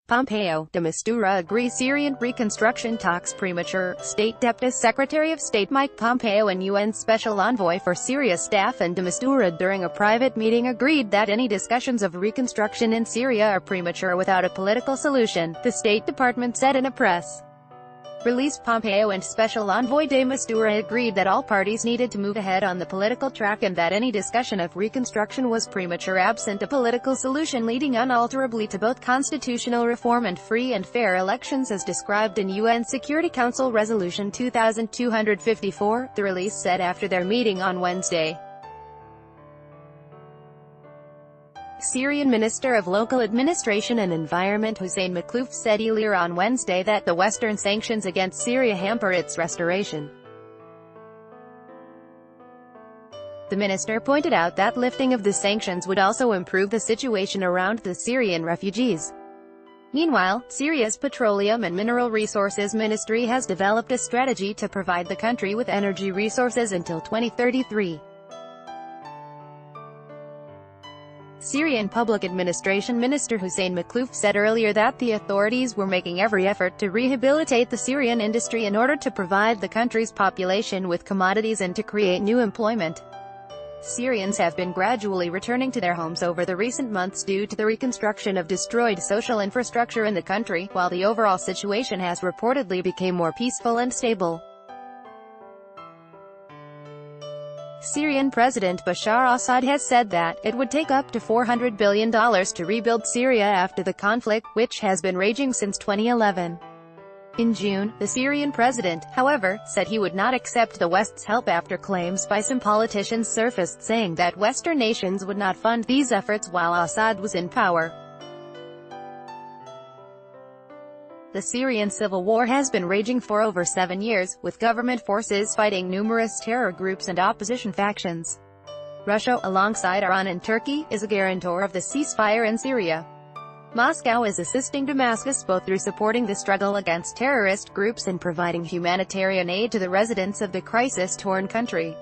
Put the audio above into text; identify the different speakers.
Speaker 1: Pompeo, de Mistura agrees Syrian Reconstruction talks premature. State Dept Secretary of State Mike Pompeo and UN Special Envoy for Syria staff and de Mistura during a private meeting agreed that any discussions of reconstruction in Syria are premature without a political solution, the State Department said in a press release. Pompeo and Special Envoy de Mistura agreed that all parties needed to move ahead on the political track and that any discussion of reconstruction was premature absent a political solution leading unalterably to both constitutional reform and free and fair elections as described in UN Security Council Resolution 2254, the release said after their meeting on Wednesday. Syrian Minister of Local Administration and Environment Hussein Maklouf said earlier on Wednesday that the Western sanctions against Syria hamper its restoration. The minister pointed out that lifting of the sanctions would also improve the situation around the Syrian refugees. Meanwhile, Syria's Petroleum and Mineral Resources Ministry has developed a strategy to provide the country with energy resources until 2033. Syrian Public Administration Minister Hussein Maklouf said earlier that the authorities were making every effort to rehabilitate the Syrian industry in order to provide the country's population with commodities and to create new employment. Syrians have been gradually returning to their homes over the recent months due to the reconstruction of destroyed social infrastructure in the country, while the overall situation has reportedly become more peaceful and stable. Syrian President Bashar Assad has said that it would take up to $400 billion to rebuild Syria after the conflict, which has been raging since 2011. In June, the Syrian president, however, said he would not accept the West's help after claims by some politicians surfaced saying that Western nations would not fund these efforts while Assad was in power. The Syrian civil war has been raging for over 7 years, with government forces fighting numerous terror groups and opposition factions. Russia, alongside Iran and Turkey, is a guarantor of the ceasefire in Syria. Moscow is assisting Damascus both through supporting the struggle against terrorist groups and providing humanitarian aid to the residents of the crisis-torn country.